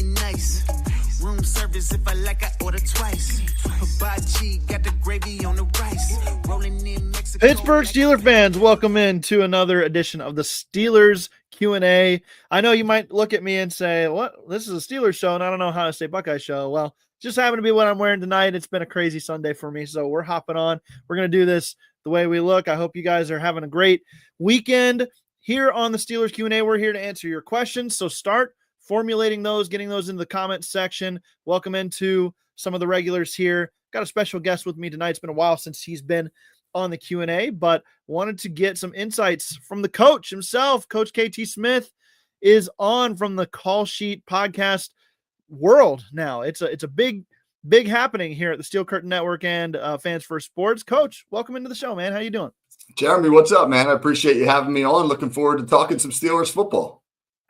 looking nice. Room service, if I like, I order twice. Hibachi, got the gravy on the rice. Rolling in Mexico. Pittsburgh Steelers fans, welcome into another edition of the Steelers Q&A. I know you might look at me and say, what? This is a Steelers show, and I don't know how to say Buckeye show. Well, just happened to be what I'm wearing tonight. It's been a crazy Sunday for me, so we're hopping on. We're going to do this the way we look. I hope you guys are having a great weekend. Here on the Steelers Q&A, we're here to answer your questions, so start formulating those, getting those in the comments section. Welcome into some of the regulars here. Got a special guest with me tonight. It's been a while since he's been on the Q&A, but wanted to get some insights from the coach himself. Coach KT Smith is on from the Call Sheet podcast world now. It's a big happening here at the Steel Curtain Network and Fans First Sports. Coach, welcome into the show, man. How you doing? Jeremy, what's up, man? I appreciate you having me on. Looking forward to talking some Steelers football.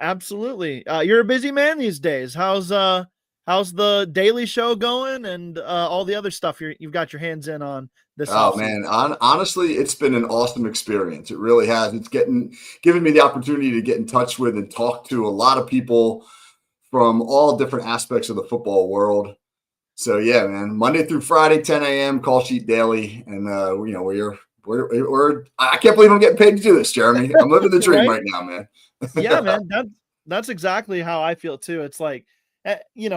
Absolutely. You're a busy man these days. How's the Daily Show going and all the other stuff you've got your hands in on this Oh, offseason? man. Honestly, it's been an awesome experience. It really has. It's given me the opportunity to get in touch with and talk to a lot of people from all different aspects of the football world. So, yeah, man, Monday through Friday, 10 a.m., Call Sheet Daily. And, we're I can't believe I'm getting paid to do this, Jeremy. I'm living the dream right now, man. Yeah, man. That's exactly how I feel too. It's like,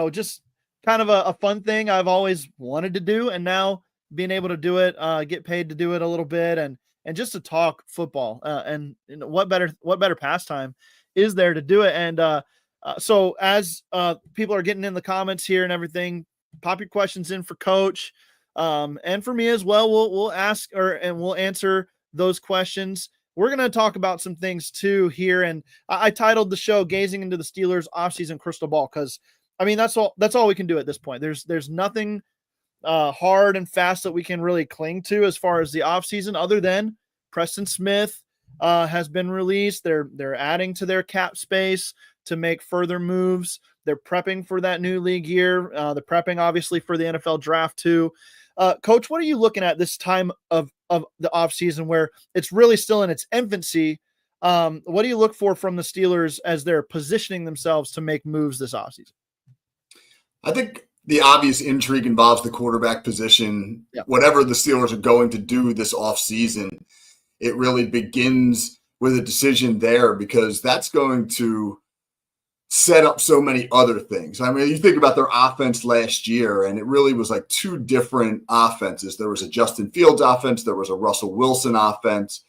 just kind of a fun thing I've always wanted to do. And now being able to do it, get paid to do it a little bit and just to talk football and what better pastime is there to do it. And so as people are getting in the comments here and everything, pop your questions in for Coach and for me as well. We'll ask and we'll answer those questions. We're going to talk about some things too here. And I titled the show Gazing into the Steelers Offseason Crystal Ball. Cause I mean, that's all we can do at this point. There's nothing hard and fast that we can really cling to as far as the offseason, other than Preston Smith has been released. They're adding to their cap space to make further moves. They're prepping for that new league year. They're prepping obviously for the NFL draft too. Coach, what are you looking at this time of the offseason where it's really still in its infancy? What do you look for from the Steelers as they're positioning themselves to make moves this offseason? I think the obvious intrigue involves the quarterback position. Yep. Whatever the Steelers are going to do this offseason, it really begins with a decision there because that's going to set up so many other things. I mean, you think about their offense last year, and it really was like two different offenses. There was a Justin Fields offense. There was a Russell Wilson offense.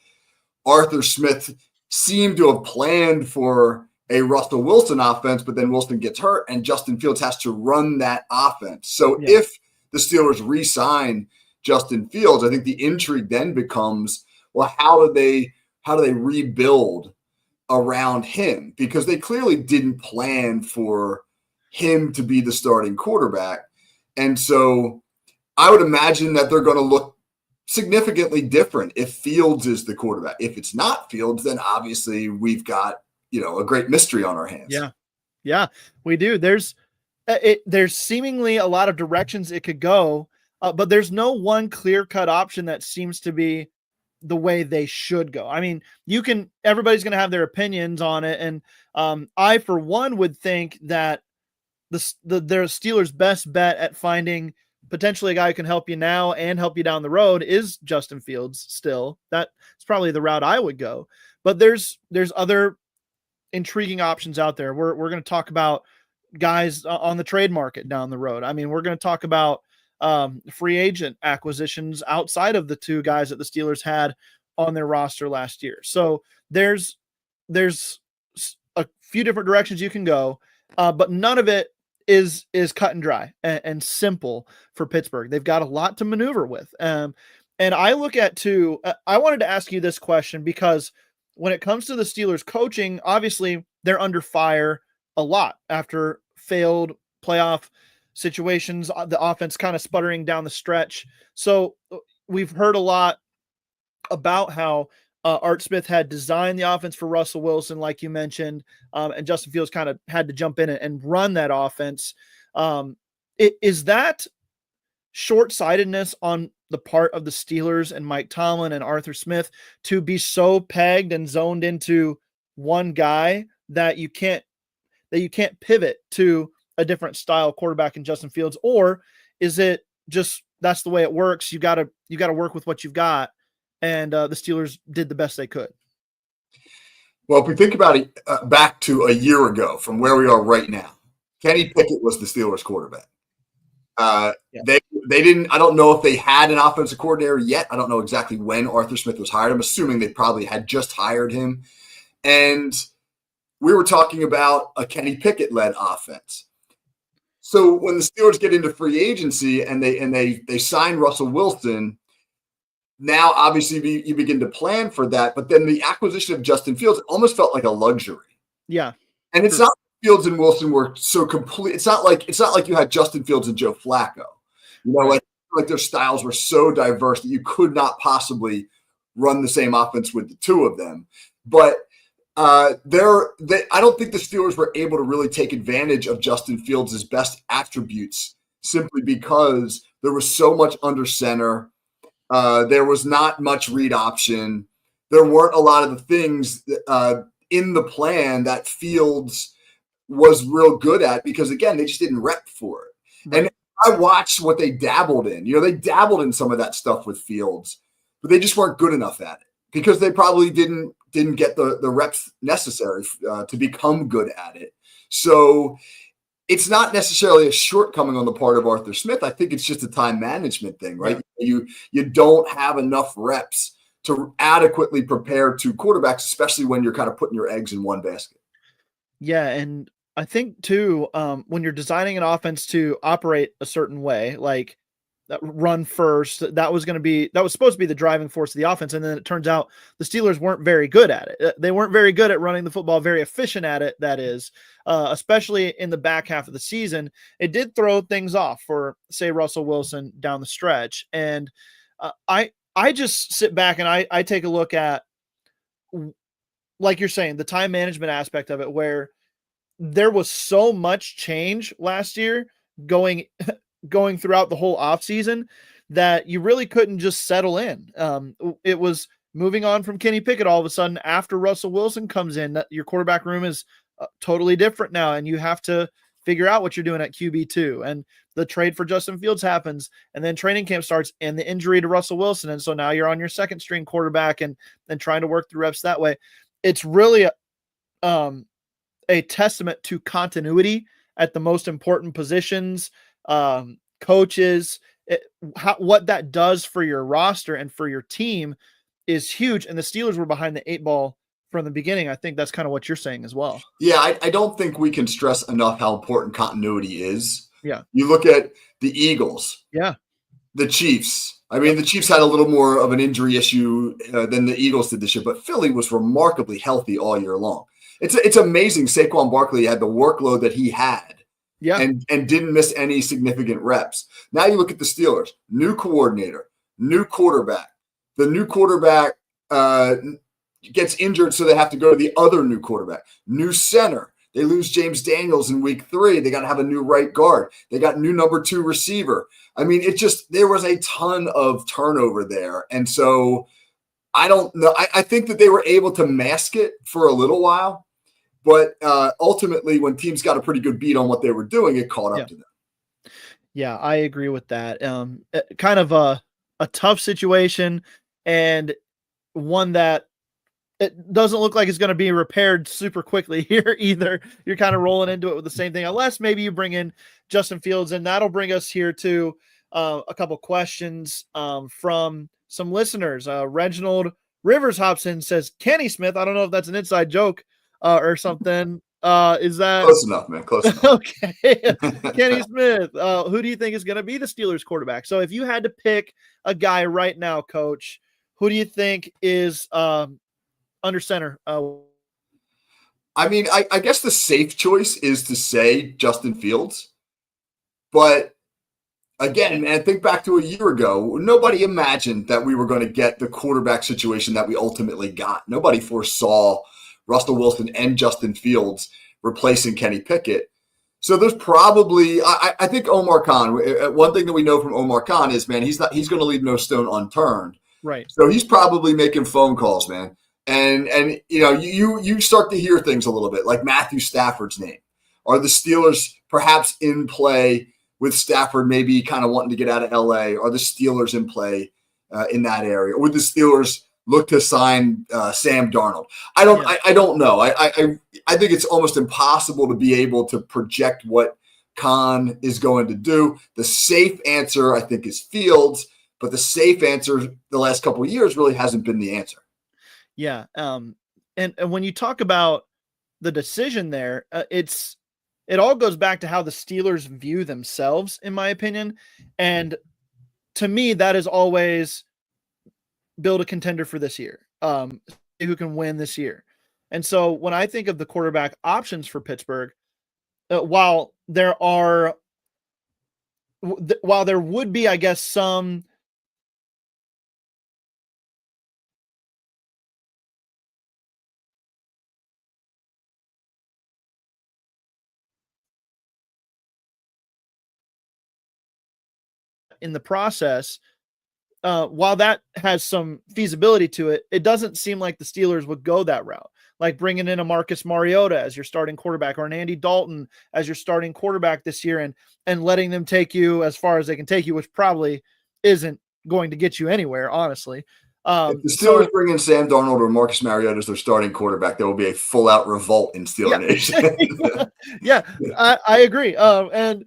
Arthur Smith seemed to have planned for a Russell Wilson offense, but then Wilson gets hurt, and Justin Fields has to run that offense. So if the Steelers re-sign Justin Fields, I think the intrigue then becomes, well, how do they rebuild around him, because they clearly didn't plan for him to be the starting quarterback. And so I would imagine that they're going to look significantly different if Fields is the quarterback. If it's not Fields, then obviously we've got, a great mystery on our hands. Yeah, we do. There's seemingly a lot of directions it could go, but there's no one clear-cut option that seems to be the way they should go. I mean, everybody's going to have their opinions on it. And I, for one, would think that their Steelers' best bet at finding potentially a guy who can help you now and help you down the road is Justin Fields still. That's probably the route I would go. But there's other intriguing options out there. We're going to talk about guys on the trade market down the road. I mean, we're going to talk about free agent acquisitions outside of the two guys that the Steelers had on their roster last year. So there's a few different directions you can go, but none of it is cut and dry and simple for Pittsburgh. They've got a lot to maneuver with. And I look at too, I wanted to ask you this question because when it comes to the Steelers coaching, obviously they're under fire a lot after failed playoff situations, the offense kind of sputtering down the stretch. So we've heard a lot about how Art Smith had designed the offense for Russell Wilson, like you mentioned, and Justin Fields kind of had to jump in and run that offense. Is that short-sightedness on the part of the Steelers and Mike Tomlin and Arthur Smith to be so pegged and zoned into one guy that you can't pivot to a different style quarterback in Justin Fields, or is it just that's the way it works? You got to work with what you've got, and the Steelers did the best they could. Well, if we think about it back to a year ago from where we are right now, Kenny Pickett was the Steelers quarterback. They didn't. I don't know if they had an offensive coordinator yet. I don't know exactly when Arthur Smith was hired. I'm assuming they probably had just hired him, and we were talking about a Kenny Pickett led offense. So when the Steelers get into free agency and they sign Russell Wilson, now obviously you begin to plan for that. But then the acquisition of Justin Fields almost felt like a luxury. Yeah, and it's not Fields and Wilson were so complete. It's not like you had Justin Fields and Joe Flacco. You know, like their styles were so diverse that you could not possibly run the same offense with the two of them. But I don't think the Steelers were able to really take advantage of Justin Fields' best attributes simply because there was so much under center. There was not much read option. There weren't a lot of the things in the plan that Fields was real good at because, again, they just didn't rep for it. Right. And I watched what they dabbled in. You know, they dabbled in some of that stuff with Fields, but they just weren't good enough at it because they probably didn't get the reps necessary to become good at it. So it's not necessarily a shortcoming on the part of Arthur Smith. I think it's just a time management thing, right? Yeah. You don't have enough reps to adequately prepare two quarterbacks, especially when you're kind of putting your eggs in one basket. Yeah, and I think too, when you're designing an offense to operate a certain way, like run first, that was supposed to be the driving force of the offense, and then it turns out the Steelers weren't very good at it. They weren't very good at running the football, very efficient at it. That is, especially in the back half of the season, it did throw things off for, say, Russell Wilson down the stretch. And I just sit back and I take a look at, like you're saying, the time management aspect of it, where there was so much change last year going throughout the whole offseason that you really couldn't just settle in. It was moving on from Kenny Pickett all of a sudden after Russell Wilson comes in. That your quarterback room is totally different now, and you have to figure out what you're doing at QB2. And the trade for Justin Fields happens, and then training camp starts, and the injury to Russell Wilson. And so now you're on your second string quarterback and trying to work through reps that way. It's really a testament to continuity at the most important positions, coaches. What that does for your roster and for your team is huge. And the Steelers were behind the 8 ball from the beginning. I think that's kind of what you're saying as well. Yeah, I don't think we can stress enough how important continuity is. Yeah. You look at the Eagles. Yeah. The Chiefs. I mean, the Chiefs had a little more of an injury issue than the Eagles did this year, but Philly was remarkably healthy all year long. It's amazing Saquon Barkley had the workload that he had. Yeah. And didn't miss any significant reps. Now you look at the Steelers, new coordinator, new quarterback. The new quarterback gets injured, so they have to go to the other new quarterback. New center. They lose James Daniels in week 3. They got to have a new right guard. They got new number 2 receiver. I mean, there was a ton of turnover there. And so I don't know. I think that they were able to mask it for a little while. But ultimately, when teams got a pretty good beat on what they were doing, it caught up to them. Yeah, I agree with that. Kind of a tough situation, and one that it doesn't look like it's going to be repaired super quickly here either. You're kind of rolling into it with the same thing, unless maybe you bring in Justin Fields, and that'll bring us here to a couple questions from some listeners. Reginald Rivers hops in, says, Kenny Smith. I don't know if that's an inside joke or something. Is that close enough, man? Close enough. Okay. Kenny Smith. Who do you think is going to be the Steelers quarterback? So if you had to pick a guy right now, Coach, who do you think is under center? I mean, I guess the safe choice is to say Justin Fields. But again, man, think back to a year ago. Nobody imagined that we were going to get the quarterback situation that we ultimately got. Nobody foresaw Russell Wilson and Justin Fields replacing Kenny Pickett. So there's probably, I think Omar Khan, one thing that we know from Omar Khan is, man, he's going to leave no stone unturned. Right. So he's probably making phone calls, man. And you know, you start to hear things a little bit like Matthew Stafford's name. Are the Steelers perhaps in play with Stafford maybe kind of wanting to get out of LA? Are the Steelers in play in that area? Would the Steelers look to sign Sam Darnold? I don't know. I think it's almost impossible to be able to project what Khan is going to do. The safe answer, I think, is Fields, but the safe answer the last couple of years really hasn't been the answer. Yeah. And when you talk about the decision there, it all goes back to how the Steelers view themselves, in my opinion. And to me, that is always build a contender for this year, who can win this year. And so when I think of the quarterback options for Pittsburgh, while there would be, I guess, some in the process, while that has some feasibility to it, it doesn't seem like the Steelers would go that route, like bringing in a Marcus Mariota as your starting quarterback or an Andy Dalton as your starting quarterback this year and letting them take you as far as they can take you, which probably isn't going to get you anywhere, honestly. If the Steelers bring in Sam Darnold or Marcus Mariota as their starting quarterback, there will be a full-out revolt in Steeler Nation. Yeah, I agree. And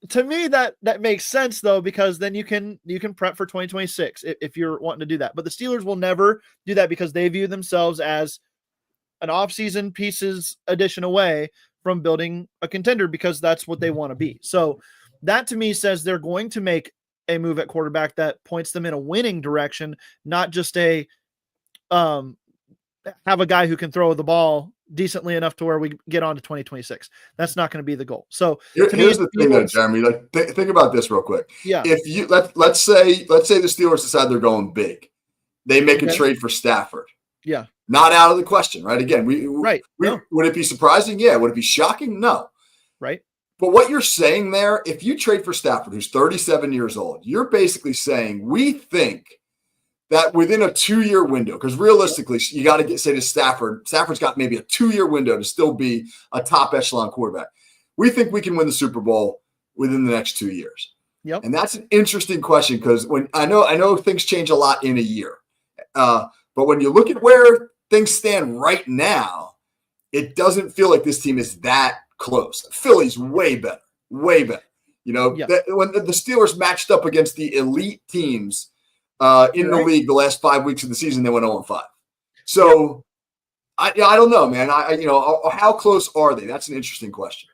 to me, that makes sense, though, because then you can prep for 2026 if you're wanting to do that. But the Steelers will never do that because they view themselves as an offseason pieces addition away from building a contender because that's what they want to be. So that to me says they're going to make a move at quarterback that points them in a winning direction, not just have a guy who can throw the ball decently enough to where we get on to 2026. That's not going to be the goal. So here's the thing, though, Jeremy. Like, think about this real quick. Yeah. If you let's say the Steelers decide they're going big, they make a trade for Stafford. Yeah. Not out of the question, right? Again, no. Would it be surprising? Yeah. Would it be shocking? No. Right. But what you're saying there, if you trade for Stafford, who's 37 years old, you're basically saying we think that within a 2-year window, because realistically, you got to say to Stafford's got maybe a 2-year window to still be a top echelon quarterback. We think we can win the Super Bowl within the next 2 years. Yep. And that's an interesting question because when I know things change a lot in a year, but when you look at where things stand right now, it doesn't feel like this team is that close. Philly's way better. When the Steelers matched up against the elite teams in the league the last 5 weeks of the season, they went 0-5. So I don't know, man. How close are they? That's an interesting question.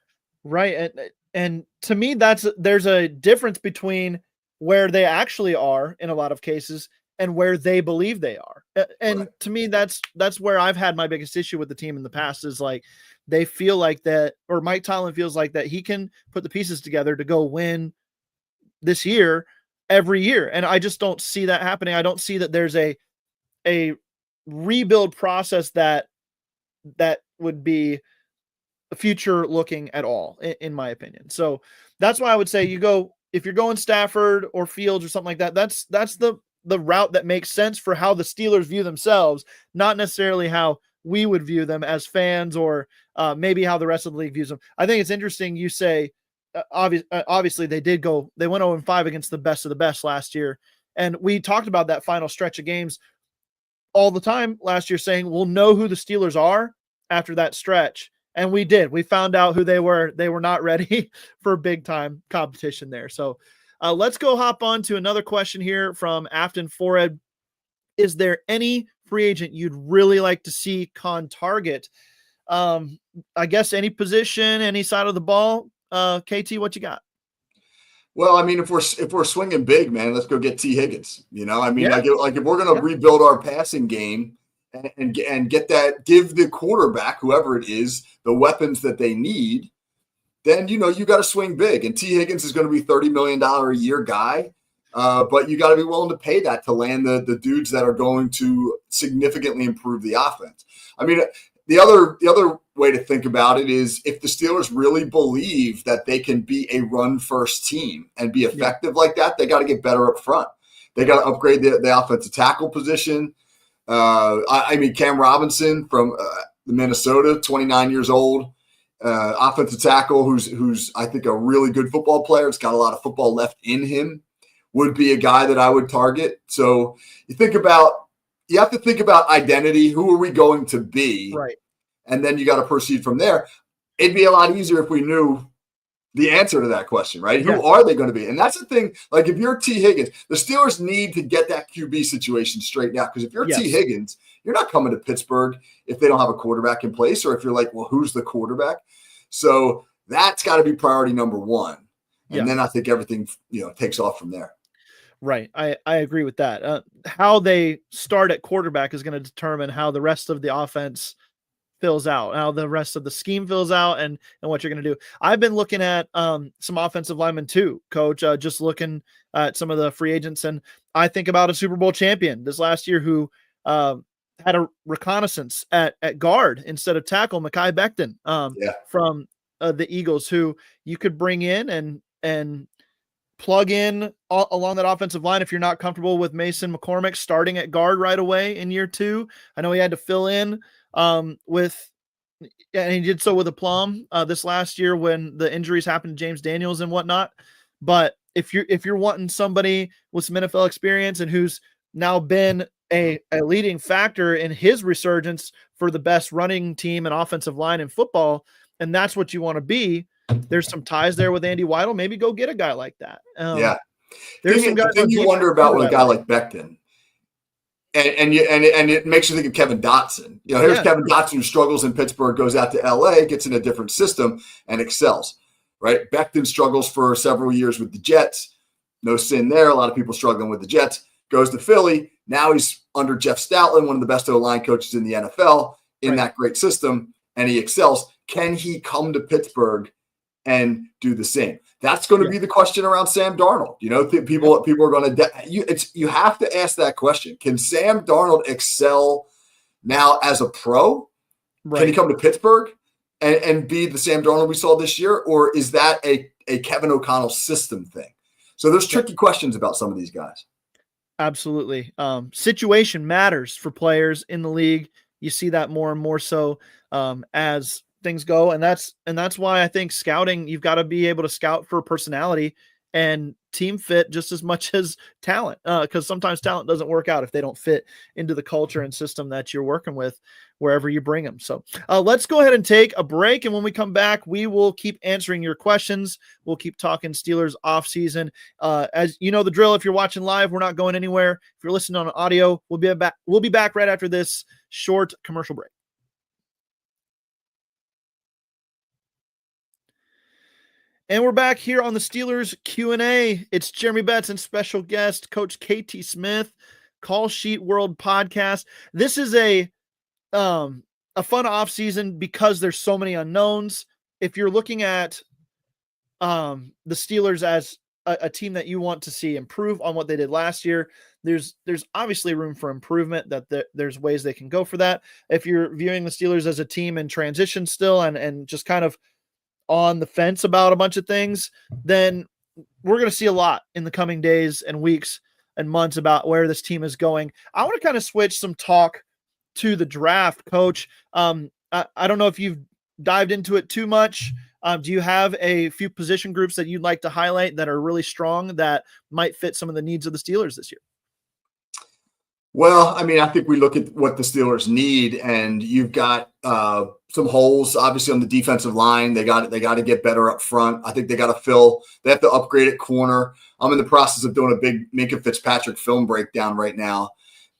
Right. And to me, there's a difference between where they actually are in a lot of cases and where they believe they are. And right. To me, that's where I've had my biggest issue with the team in the past is like, they feel like that, or Mike Tomlin feels like that he can put the pieces together to go win this year every year. And I just don't see that happening. I don't see that there's a rebuild process that would be future looking at all, in my opinion. So that's why I would say if you're going Stafford or Fields or something like that, that's the route that makes sense for how the Steelers view themselves, not necessarily how we would view them as fans or maybe how the rest of the league views them. I think it's interesting. You say, obviously they went 0-5 against the best of the best last year. And we talked about that final stretch of games all the time last year saying, we'll know who the Steelers are after that stretch. And we did. We found out who they were. They were not ready for big time competition there. So let's go hop on to another question here from Afton Forehead. Is there any free agent you'd really like to see Khan target? I guess any position, any side of the ball. KT, what you got? Well, I mean, if we're swinging big, man, let's go get T. Higgins. Like if we're going to rebuild our passing game and get that, give the quarterback, whoever it is, the weapons that they need, then you got to swing big. And T. Higgins is going to be $30 million a year guy. But you got to be willing to pay that to land the dudes that are going to significantly improve the offense. I mean, the other way to think about it is if the Steelers really believe that they can be a run-first team and be effective like that, they got to get better up front. They got to upgrade the offensive tackle position. Cam Robinson from Minnesota, 29 years old. offensive tackle who's I think a really good football player. It's got a lot of football left in him. Would be a guy that I would target. So you have to think about identity. Who are we going to be? Right. And then you got to proceed from there. It'd be a lot easier if we knew the answer to that question, right? Yeah. Who are they going to be? And that's the thing. Like if you're T. Higgins, the Steelers need to get that QB situation straightened out. Because if you're T. Higgins, you're not coming to Pittsburgh if they don't have a quarterback in place, or if you're like, well, who's the quarterback? So that's got to be priority number one. And then I think everything, takes off from there. Right. I agree with that. How they start at quarterback is going to determine how the rest of the offense fills out, how the rest of the scheme fills out, and what you're going to do. I've been looking at some offensive linemen too, Coach, just looking at some of the free agents. And I think about a Super Bowl champion this last year who had a reconnaissance at guard instead of tackle, Mekhi Becton from the Eagles, who you could bring in and plug in along that offensive line if you're not comfortable with Mason McCormick starting at guard right away in year 2. I know he had to fill in and he did so with aplomb this last year when the injuries happened to James Daniels and whatnot. But if you're wanting somebody with some NFL experience and who's now been a leading factor in his resurgence for the best running team and offensive line in football, and that's what you want to be, there's some ties there with Andy Weidel. Maybe go get a guy like that. There's some guys. The thing you wonder about with a guy like Becton, and it makes you think of Kevin Dotson. Here's Kevin Dotson who struggles in Pittsburgh, goes out to LA, gets in a different system, and excels. Right? Becton struggles for several years with the Jets. No sin there. A lot of people struggling with the Jets. Goes to Philly. Now he's under Jeff Stoutland, one of the best O-line coaches in the NFL, in that great system, and he excels. Can he come to Pittsburgh and do the same? That's going to be the question around Sam Darnold. People are going to you have to ask that question. Can Sam Darnold excel now as a pro? Right. Can he come to Pittsburgh and be the Sam Darnold we saw this year, or is that a Kevin O'Connell system thing? So there's tricky questions about some of these guys. Absolutely. Situation matters for players in the league. You see that more and more so as things go. And that's why I think scouting, you've got to be able to scout for personality and team fit just as much as talent. Because sometimes talent doesn't work out if they don't fit into the culture and system that you're working with wherever you bring them. So let's go ahead and take a break. And when we come back, we will keep answering your questions. We'll keep talking Steelers offseason. As you know the drill, if you're watching live, we're not going anywhere. If you're listening on audio, we'll be back right after this short commercial break. And we're back here on the Steelers Q&A. It's Jeremy Betts and special guest, Coach KT Smith, Call Sheet World podcast. This is a fun offseason because there's so many unknowns. If you're looking at the Steelers as a team that you want to see improve on what they did last year, there's obviously room for improvement, that there's ways they can go for that. If you're viewing the Steelers as a team in transition still and just kind of on the fence about a bunch of things, then we're going to see a lot in the coming days and weeks and months about where this team is going. I want to kind of switch some talk to the draft, Coach. I don't know if you've dived into it too much. Do you have a few position groups that you'd like to highlight that are really strong that might fit some of the needs of the Steelers this year? Well, I think we look at what the Steelers need, and you've got some holes, obviously, on the defensive line. They got to get better up front. I think they have to upgrade at corner. I'm in the process of doing a big Minkah Fitzpatrick film breakdown right now.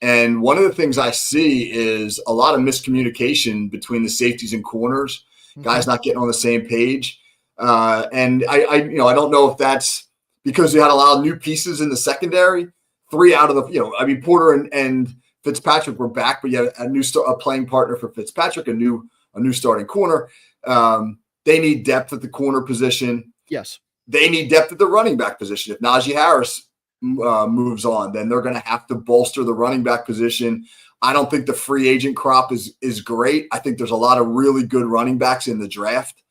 And one of the things I see is a lot of miscommunication between the safeties and corners, guys not getting on the same page. And I don't know if that's because you had a lot of new pieces in the secondary. 3 out of the, Porter and Fitzpatrick were back, but you had a playing partner for Fitzpatrick, a new starting corner. They need depth at the corner position. Yes. They need depth at the running back position. If Najee Harris moves on, then they're going to have to bolster the running back position. I don't think the free agent crop is great. I think there's a lot of really good running backs in the draft.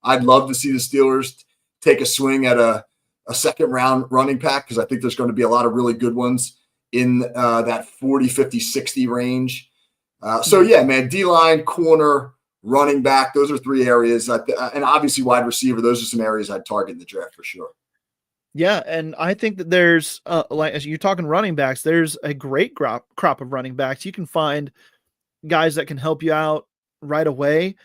I'd love to see the Steelers take a swing at a second round running back, because I think there's going to be a lot of really good ones in that 40, 50, 60 range. So yeah, man, D-line, corner, running back. Those are three areas. And obviously wide receiver. Those are some areas I'd target in the draft for sure. Yeah, and I think that there's like as you're talking running backs, there's a great crop of running backs. You can find guys that can help you out right away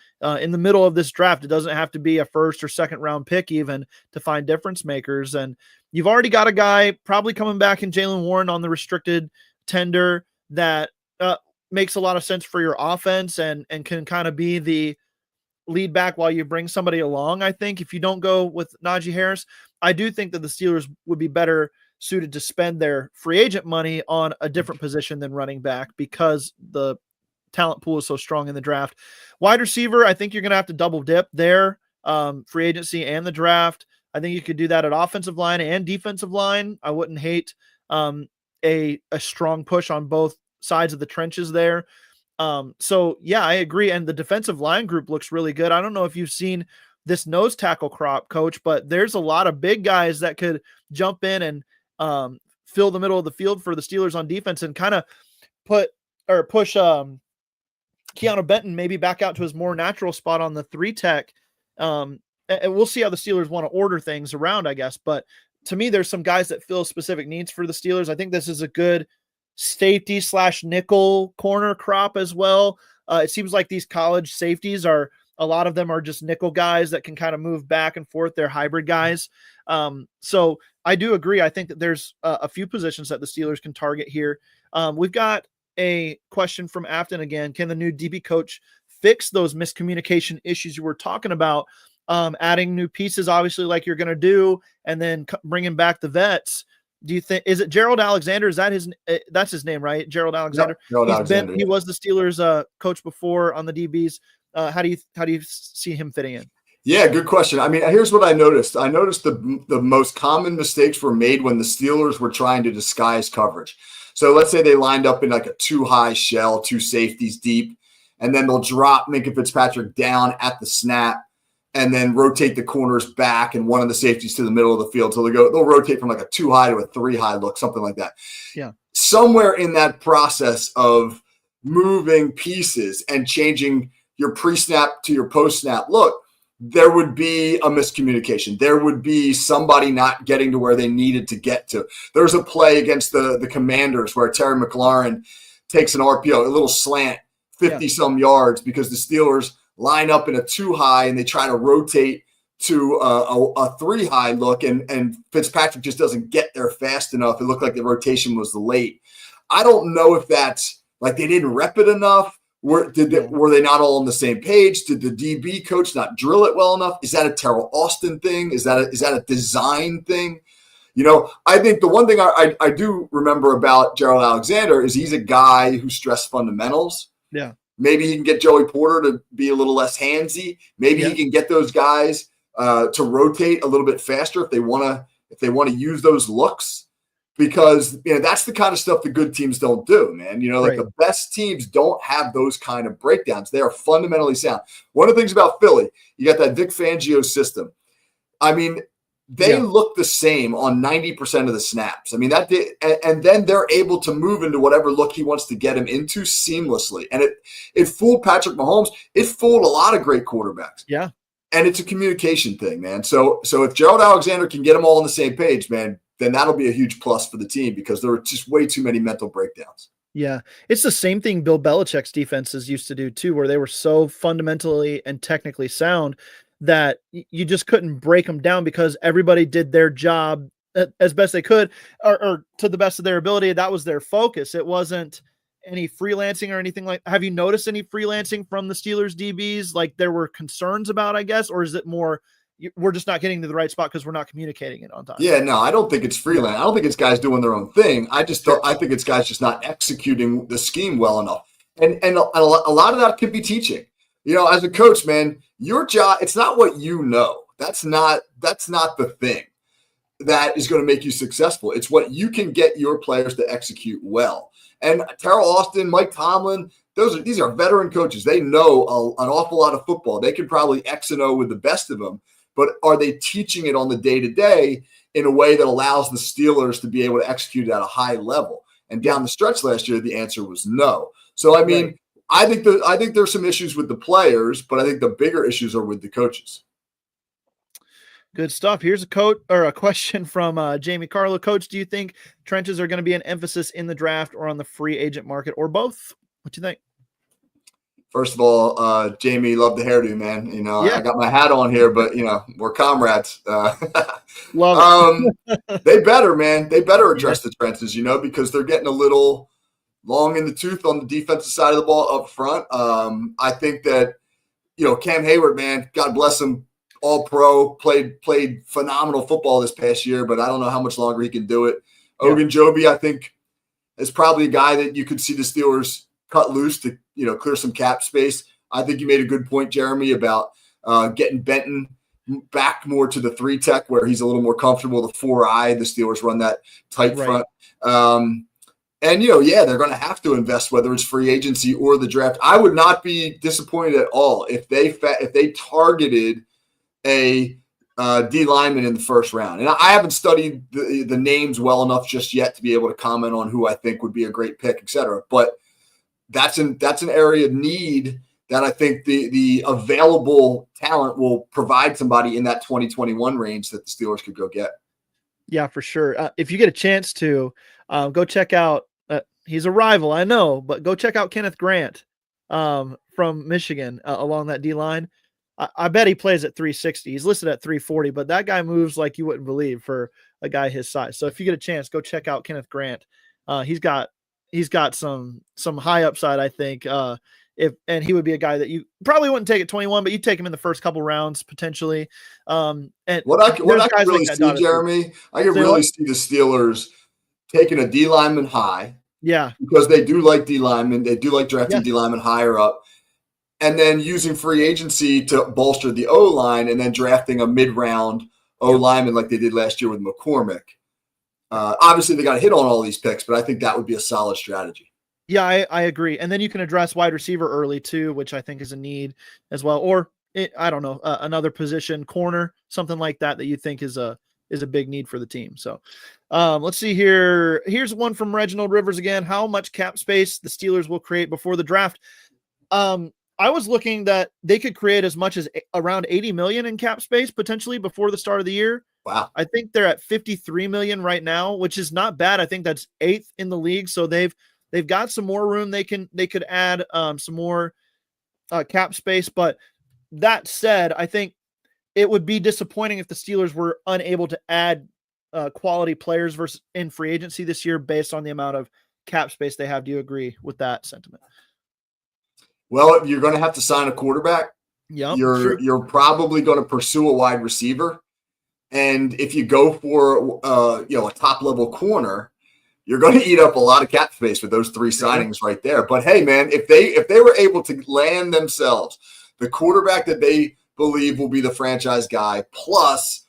in the middle of this draft. It doesn't have to be a first or second round pick even to find difference makers. And you've already got a guy probably coming back in Jaylen Warren on the restricted tender that makes a lot of sense for your offense and can kind of be the lead back while you bring somebody along. I think if you don't go with Najee Harris, I do think that the Steelers would be better suited to spend their free agent money on a different position than running back because the talent pool is so strong in the draft. Wide receiver, I think you're going to have to double dip there, free agency and the draft. I think you could do that at offensive line and defensive line. I wouldn't hate a strong push on both sides of the trenches there. So yeah, I agree. And the defensive line group looks really good. I don't know if you've seen this nose tackle crop, Coach, but there's a lot of big guys that could jump in and fill the middle of the field for the Steelers on defense and kind of push Keanu Benton maybe back out to his more natural spot on the 3 tech. And we'll see how the Steelers want to order things around, I guess. But to me, there's some guys that fill specific needs for the Steelers. I think this is a good safety / nickel corner crop as well. It seems like these college safeties a lot of them are just nickel guys that can kind of move back and forth. They're hybrid guys. So I do agree. I think that there's a few positions that the Steelers can target here. We've got a question from Afton again. Can the new DB coach fix those miscommunication issues you were talking about? Adding new pieces, obviously, like you're going to do, and then bringing back the vets. Do you think, is it Gerald Alexander? Is that that's his name, right? Gerald Alexander. Yep, Gerald Alexander. He was the Steelers coach before on the DBs. How do you see him fitting in? Yeah, good question. I mean, here's what I noticed. I noticed the most common mistakes were made when the Steelers were trying to disguise coverage. So let's say they lined up in like a 2-high shell, 2 safeties deep, and then they'll drop Minkah Fitzpatrick down at the snap and then rotate the corners back and one of the safeties to the middle of the field. So they'll rotate from like a 2-high to a 3-high look, something like that. Yeah. Somewhere in that process of moving pieces and changing your pre-snap to your post-snap look, there would be a miscommunication. There would be somebody not getting to where they needed to get to. There's a play against the Commanders where Terry McLaurin takes an RPO, a little slant, 50-some yards, because the Steelers line up in a 2-high and they try to rotate to a 3-high look, and Fitzpatrick just doesn't get there fast enough. It looked like the rotation was late. I don't know if that's like they didn't rep it enough. Were they not all on the same page? Did the DB coach not drill it well enough? Is that a Terrell Austin thing? Is that a design thing? You know, I think the one thing I do remember about Gerald Alexander is he's a guy who stressed fundamentals. Yeah. Maybe he can get Joey Porter to be a little less handsy. Maybe he can get those guys to rotate a little bit faster if they want to use those looks. Because, you know, that's the kind of stuff the good teams don't do, man. You know, like the best teams don't have those kind of breakdowns. They are fundamentally sound. One of the things about Philly, you got that Vic Fangio system. I mean, they look the same on 90% of the snaps. I mean, and then they're able to move into whatever look he wants to get him into seamlessly. And it fooled Patrick Mahomes. It fooled a lot of great quarterbacks. Yeah. And it's a communication thing, man. So if Gerald Alexander can get them all on the same page, man, then that'll be a huge plus for the team because there are just way too many mental breakdowns. Yeah. It's the same thing Bill Belichick's defenses used to do too, where they were so fundamentally and technically sound that you just couldn't break them down because everybody did their job as best they could or to the best of their ability. That was their focus. It wasn't any freelancing or anything like. Have you noticed any freelancing from the Steelers DBs? Like there were concerns about, I guess, or is it more we're just not getting to the right spot because we're not communicating it on time? Yeah, no, I don't think it's freelance. I don't think it's guys doing their own thing. I think it's guys just not executing the scheme well enough. And a lot of that can be teaching. You know, as a coach, man, your job, it's not what you know. That's not the thing that is going to make you successful. It's what you can get your players to execute well. And Terrell Austin, Mike Tomlin, these are veteran coaches. They know an awful lot of football. They can probably X and O with the best of them. But are they teaching it on the day-to-day in a way that allows the Steelers to be able to execute at a high level? And down the stretch last year, the answer was no. So, I mean, I think there's some issues with the players, but I think the bigger issues are with the coaches. Good stuff. Here's a question from Jamie Carlo. Coach, do you think trenches are going to be an emphasis in the draft or on the free agent market, or both? What do you think? First of all, Jamie, love the hairdo, man. Yeah. I got my hat on here, but we're comrades. Love it. They better, man. They better address the trenches, because they're getting a little long in the tooth on the defensive side of the ball up front. I think that, Cam Hayward, man, God bless him, all pro, played phenomenal football this past year, but I don't know how much longer he can do it. Yeah. Ogunjobi, I think, is probably a guy that you could see the Steelers cut loose to, clear some cap space. I think you made a good point, Jeremy, about getting Benton back more to the 3 tech where he's a little more comfortable. The 4-eye, the Steelers run that tight front. And, they're going to have to invest, whether it's free agency or the draft. I would not be disappointed at all if they targeted a D lineman in the first round. And I haven't studied the names well enough just yet to be able to comment on who I think would be a great pick, et cetera. But that's an area of need that I think the available talent will provide somebody in that 2021 range that the Steelers could go get. Yeah, for sure. If you get a chance to go check out, he's a rival, I know, but go check out Kenneth Grant from Michigan along that D line. I bet he plays at 360. He's listed at 340, but that guy moves like you wouldn't believe for a guy his size. So if you get a chance, go check out Kenneth Grant. He's got some high upside, I think. And he would be a guy that you probably wouldn't take at 21, but you'd take him in the first couple rounds potentially. And what I can really see, Jeremy, I can really see the Steelers taking a D lineman high. Yeah, because they do like D linemen. They do like drafting D linemen higher up. And then using free agency to bolster the O-line and then drafting a mid-round O-lineman like they did last year with McCormick. Obviously, they got to hit on all these picks, but I think that would be a solid strategy. Yeah, I agree. And then you can address wide receiver early too, which I think is a need as well. Or, I don't know, another position, corner, something like that you think is a big need for the team. So let's see here. Here's one from Reginald Rivers again. How much cap space the Steelers will create before the draft? I was looking that they could create as much as around 80 million in cap space potentially before the start of the year. Wow. I think they're at 53 million right now, which is not bad. I think that's 8th in the league. So they've got some more room. They could add some more cap space. But that said, I think it would be disappointing if the Steelers were unable to add quality players versus in free agency this year based on the amount of cap space they have. Do you agree with that sentiment? Well, you're going to have to sign a quarterback. Yeah, you're probably going to pursue a wide receiver, and if you go for a top level corner, you're going to eat up a lot of cap space with those 3 signings right there. But hey, man, if they were able to land themselves the quarterback that they believe will be the franchise guy, plus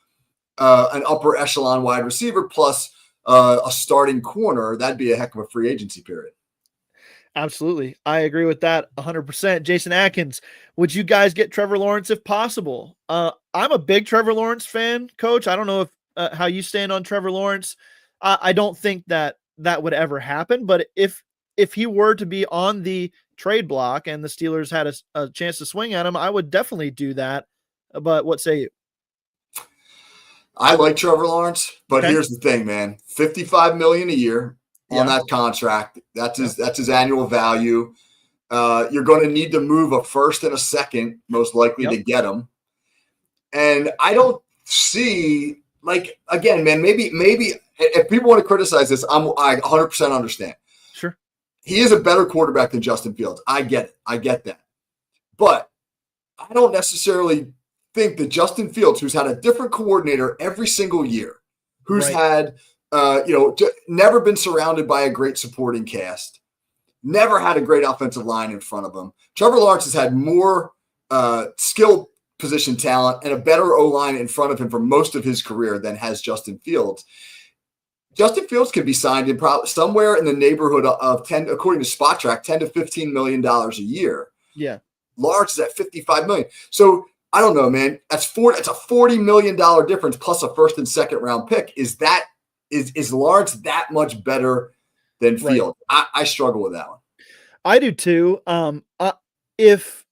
an upper echelon wide receiver, plus a starting corner, that'd be a heck of a free agency period. Absolutely. I agree with that 100%. Jason Atkins, would you guys get Trevor Lawrence if possible? I'm a big Trevor Lawrence fan, Coach. I don't know if how you stand on Trevor Lawrence. I don't think that would ever happen, but if he were to be on the trade block and the Steelers had a chance to swing at him, I would definitely do that. But what say you? I like Trevor Lawrence, but here's the thing, man. $55 million a year. On that contract. That's his annual value. You're going to need to move a first and a second, most likely, to get him. And I don't see, again, man, maybe if people want to criticize this, I 100% understand. Sure. He is a better quarterback than Justin Fields. I get it. I get that. But I don't necessarily think that Justin Fields, who's had a different coordinator every single year, who's had never been surrounded by a great supporting cast, never had a great offensive line in front of him. Trevor Lawrence has had more skill position talent and a better O-line in front of him for most of his career than has Justin Fields. Justin Fields could be signed in somewhere in the neighborhood of 10, according to Spot Track, $10 to $15 million a year. Yeah. Lawrence is at $55 million. So I don't know, man. It's a $40 million difference plus a first and second round pick. Is Lawrence that much better than Field? Right. I struggle with that one. I do too. if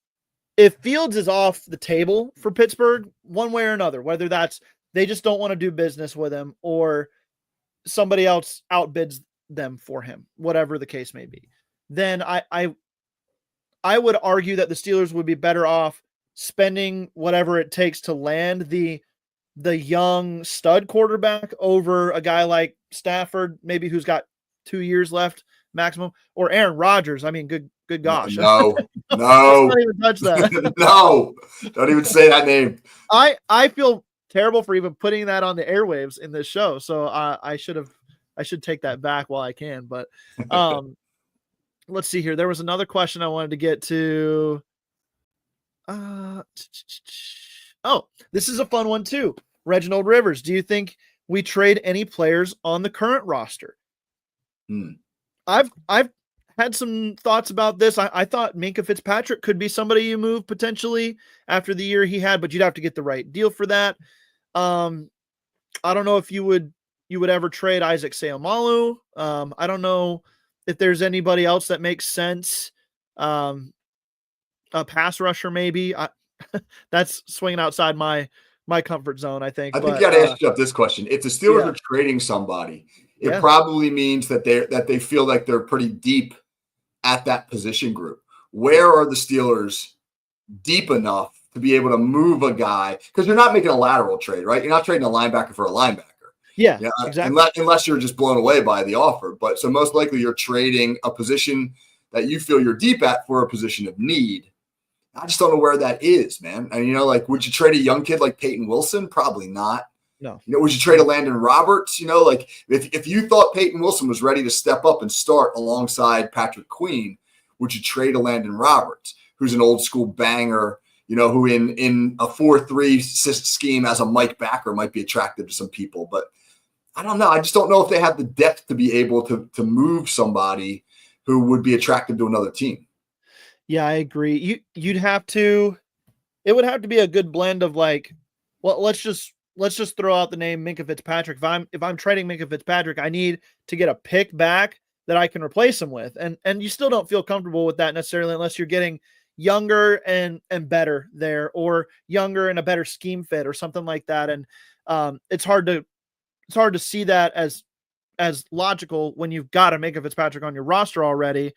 Fields is off the table for Pittsburgh one way or another, whether that's they just don't want to do business with him or somebody else outbids them for him, whatever the case may be, then I would argue that the Steelers would be better off spending whatever it takes to land the young stud quarterback over a guy like Stafford, maybe who's got 2 years left maximum, or Aaron Rodgers. I mean, good gosh. No. Let's not even touch that. No, don't even say that name. I feel terrible for even putting that on the airwaves in this show. So I should take that back while I can, but let's see here. There was another question I wanted to get to. Oh, this is a fun one too. Reginald Rivers, do you think we trade any players on the current roster? I've had some thoughts about this. I thought Minkah Fitzpatrick could be somebody you move potentially after the year he had, but you'd have to get the right deal for that. I don't know if you would ever trade Isaac Seumalo. I don't know if there's anybody else that makes sense. A pass rusher, maybe. That's swinging outside my comfort zone, I think. I think you got to ask yourself this question. If the Steelers are trading somebody, it probably means that they feel like they're pretty deep at that position group. Where are the Steelers deep enough to be able to move a guy? Because you're not making a lateral trade, right? You're not trading a linebacker for a linebacker. Yeah, exactly. Unless you're just blown away by the offer. But so most likely you're trading a position that you feel you're deep at for a position of need. I just don't know where that is, man. And, would you trade a young kid like Peyton Wilson? Probably not. No. Would you trade a Landon Roberts? If you thought Peyton Wilson was ready to step up and start alongside Patrick Queen, would you trade a Landon Roberts, who's an old school banger, who in a 4-3 scheme as a Mike backer might be attractive to some people. But I don't know. I just don't know if they have the depth to be able to move somebody who would be attractive to another team. Yeah, I agree. It would have to be a good blend of let's just throw out the name Minkah Fitzpatrick. If I'm trading Minkah Fitzpatrick, I need to get a pick back that I can replace him with. And you still don't feel comfortable with that necessarily unless you're getting younger and better there, or younger and a better scheme fit or something like that. And it's hard to see that as logical when you've got a Minkah Fitzpatrick on your roster already,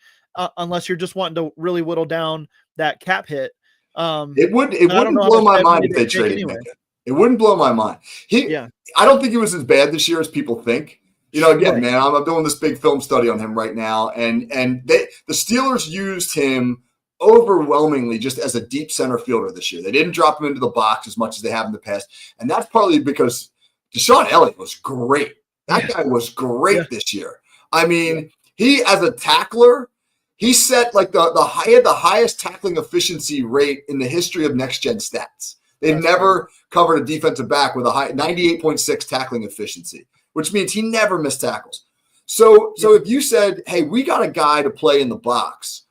unless you're just wanting to really whittle down that cap hit. It wouldn't blow my mind if they traded Minkah. It wouldn't blow my mind. I don't think he was as bad this year as people think. Again, man, I'm doing this big film study on him right now, and the Steelers used him overwhelmingly just as a deep center fielder this year. They didn't drop him into the box as much as they have in the past, and that's partly because Deshaun Elliott was great. That guy was great this year. I mean, he as a tackler, he set he had the highest tackling efficiency rate in the history of Next Gen Stats. They've never covered a defensive back with a high 98.6 tackling efficiency, which means he never missed tackles. So if you said, hey, we got a guy to play in the box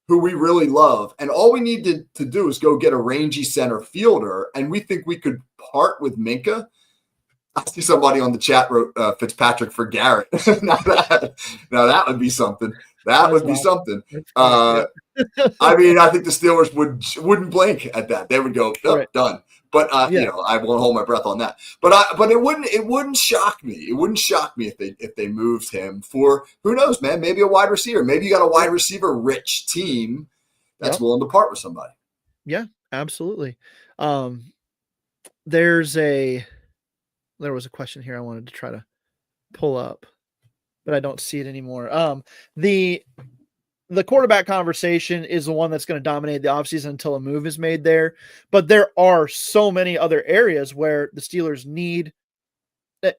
who we really love, and all we need to do is go get a rangy center fielder, and we think we could part with Minkah. I see somebody on the chat wrote Fitzpatrick for Garrett. now that would be something. That would be something. I mean, I think the Steelers wouldn't blink at that. They would go, done. But I won't hold my breath on that. But it wouldn't shock me. It wouldn't shock me if they moved him for, who knows, man, maybe a wide receiver. Maybe you got a wide receiver rich team that's willing to part with somebody. Yeah, absolutely. There was a question here I wanted to try to pull up, but I don't see it anymore. The quarterback conversation is the one that's going to dominate the offseason until a move is made there. But there are so many other areas where the Steelers need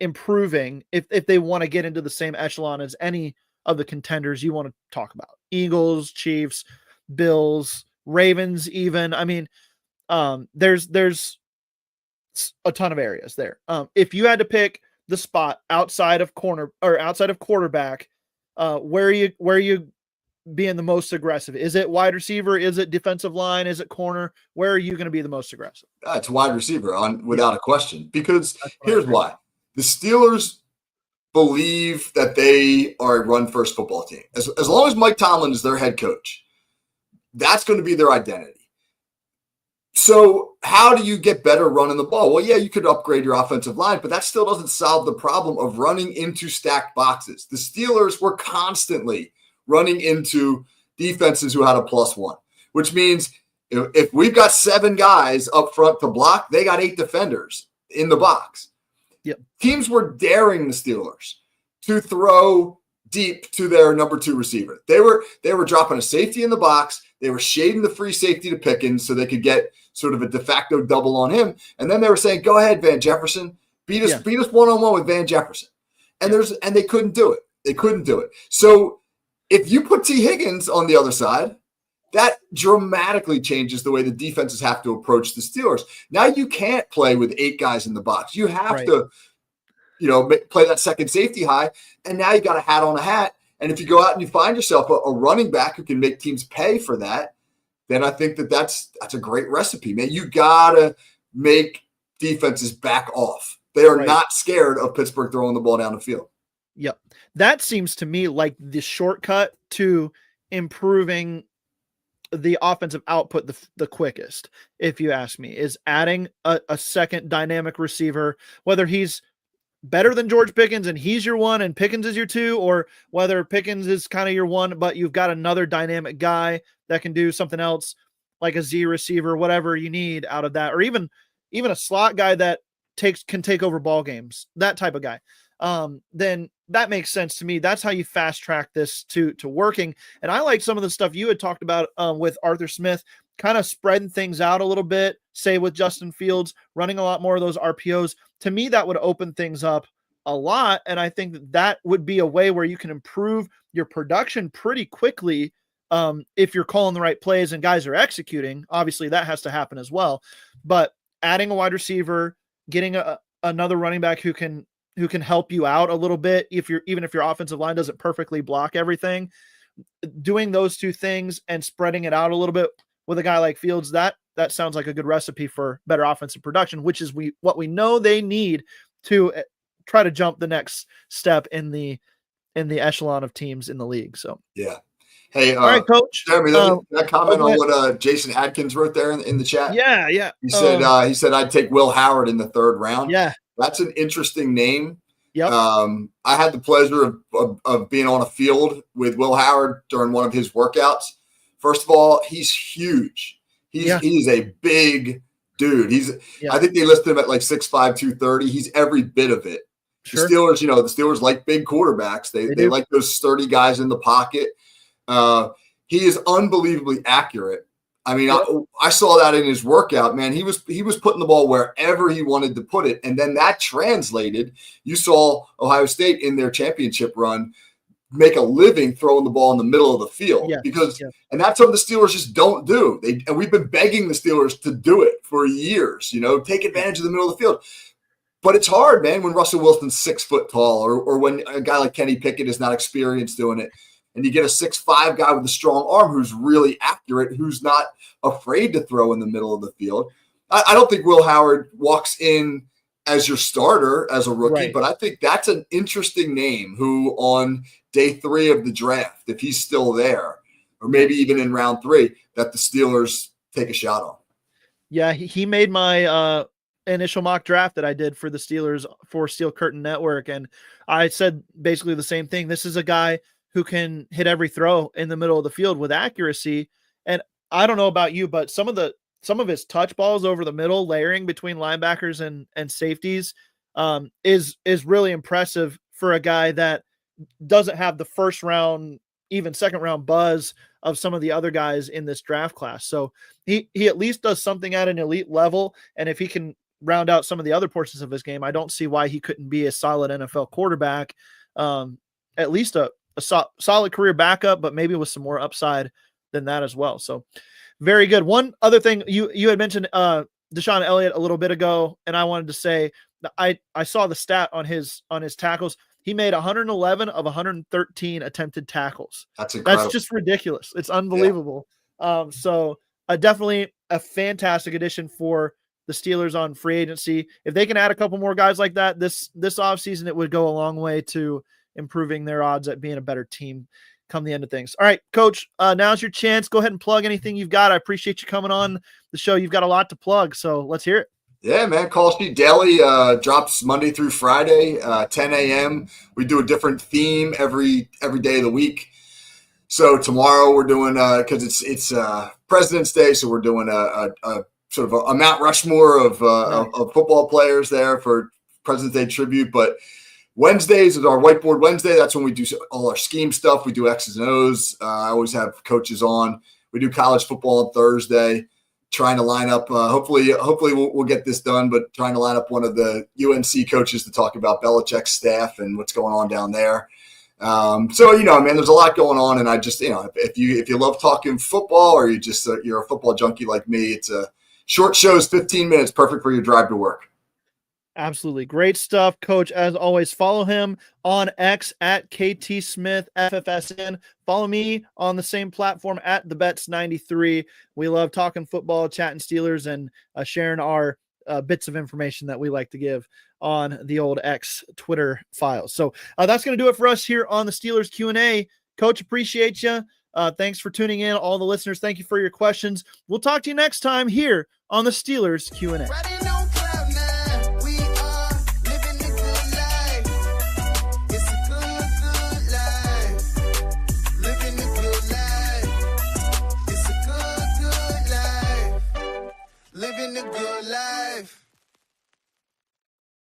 improving if they want to get into the same echelon as any of the contenders you want to talk about. Eagles, Chiefs, Bills, Ravens even. I mean, there's a ton of areas there. If you had to pick the spot outside of quarterback, where are you being the most aggressive? Is it wide receiver? Is it defensive line? Is it corner? Where are you going to be the most aggressive? It's wide receiver without a question, because here's why. The Steelers believe that they are a run-first football team. As long as Mike Tomlin is their head coach, That's going to be their identity. So how do you get better running the ball? Well, yeah, you could upgrade your offensive line, but that still doesn't solve the problem of running into stacked boxes. The Steelers were constantly running into defenses who had a +1, which means if we've got 7 guys up front to block, they got 8 defenders in the box. Yep. Teams were daring the Steelers to throw deep to their number 2 receiver. They were dropping a safety in the box. They were shading the free safety to Pickens so they could get sort of a de facto double on him. And then they were saying, go ahead, Van Jefferson. Beat us one-on-one with Van Jefferson. And they couldn't do it. They couldn't do it. So if you put T. Higgins on the other side, that dramatically changes the way the defenses have to approach the Steelers. Now you can't play with 8 guys in the box. You have to, play that second safety high. And now you got a hat on a hat. And if you go out and you find yourself a running back who can make teams pay for that, then I think that's a great recipe, man. You got to make defenses back off. They are not scared of Pittsburgh throwing the ball down the field. Yep. That seems to me like the shortcut to improving the offensive output the quickest, if you ask me, is adding a second dynamic receiver, whether he's better than George Pickens and he's your 1 and Pickens is your 2, or whether Pickens is kind of your 1, but you've got another dynamic guy that can do something else like a Z receiver, whatever you need out of that, or even a slot guy that can take over ball games, that type of guy. Then that makes sense to me. That's how you fast track this to working. And I like some of the stuff you had talked about with Arthur Smith, kind of spreading things out a little bit, say with Justin Fields, running a lot more of those RPOs. To me, that would open things up a lot. And I think that would be a way where you can improve your production pretty quickly if you're calling the right plays and guys are executing. Obviously, that has to happen as well. But adding a wide receiver, getting another running back who can help you out a little bit, even if your offensive line doesn't perfectly block everything, doing those 2 things and spreading it out a little bit with a guy like Fields, that sounds like a good recipe for better offensive production, which is what we know they need to try to jump the next step in the echelon of teams in the league. So yeah. Hey, all right, Coach. Jeremy, that comment on what Jason Adkins wrote there in the chat. Yeah. He said I'd take Will Howard in the 3rd round. Yeah, that's an interesting name. Yep. I had the pleasure of being on a field with Will Howard during one of his workouts. First of all, he's huge. He is a big dude. I think they listed him at like 6'5", 230. He's every bit of it. Sure. The Steelers like big quarterbacks. They like those sturdy guys in the pocket. He is unbelievably accurate. I mean, I saw that in his workout, man. He was putting the ball wherever he wanted to put it. And then that translated. You saw Ohio State in their championship run make a living throwing the ball in the middle of the field and that's something the Steelers just don't do. And we've been begging the Steelers to do it for years, take advantage of the middle of the field. But it's hard, man, when Russell Wilson's 6 foot tall or when a guy like Kenny Pickett is not experienced doing it. And you get a 6'5" guy with a strong arm who's really accurate, who's not afraid to throw in the middle of the field. I don't think Will Howard walks in as your starter as a rookie, but I think that's an interesting name who on day 3 of the draft, if he's still there, or maybe even in round 3, that the Steelers take a shot on. Yeah, he made my initial mock draft that I did for the Steelers for Steel Curtain Network. And I said basically the same thing. This is a guy who can hit every throw in the middle of the field with accuracy. And I don't know about you, but some of his touch balls over the middle, layering between linebackers and safeties, is really impressive for a guy that doesn't have the first round, even second round buzz of some of the other guys in this draft class. So he at least does something at an elite level. And if he can round out some of the other portions of his game, I don't see why he couldn't be a solid NFL quarterback, at least a solid career backup, but maybe with some more upside than that as well. So very good. One other thing you had mentioned Deshaun Elliott a little bit ago, and I wanted to say that I saw the stat on his tackles. He made 111 of 113 attempted tackles. That's incredible. That's just ridiculous. It's unbelievable. Yeah. So definitely a fantastic addition for the Steelers on free agency. If they can add a couple more guys like that this offseason, it would go a long way to improving their odds at being a better team come the end of things. All right, Coach, now's your chance. Go ahead and plug anything you've got. I appreciate you coming on the show. You've got a lot to plug, so let's hear it. Yeah, man. Call Sheet Daily drops Monday through Friday, 10 a.m. We do a different theme every day of the week. So tomorrow we're doing because it's President's Day, so we're doing a sort of a Mount Rushmore of football players there for President's Day tribute. But Wednesdays is our Whiteboard Wednesday. That's when we do all our scheme stuff. We do X's and O's. I always have coaches on. We do college football on Thursday. Trying to line up. Hopefully we'll get this done. But trying to line up one of the UNC coaches to talk about Belichick's staff and what's going on down there. So man, there's a lot going on, and I just if you love talking football or you're a football junkie like me, it's a short shows, 15 minutes, perfect for your drive to work. Absolutely. Great stuff, Coach. As always, follow him on X at KT Smith FFSN. Follow me on the same platform at the Bets 93. We love talking football, chatting Steelers, and sharing our bits of information that we like to give on the old X Twitter files. So that's going to do it for us here on the Steelers Q&A. Coach, appreciate you. Thanks for tuning in. All the listeners, thank you for your questions. We'll talk to you next time here on the Steelers Q&A.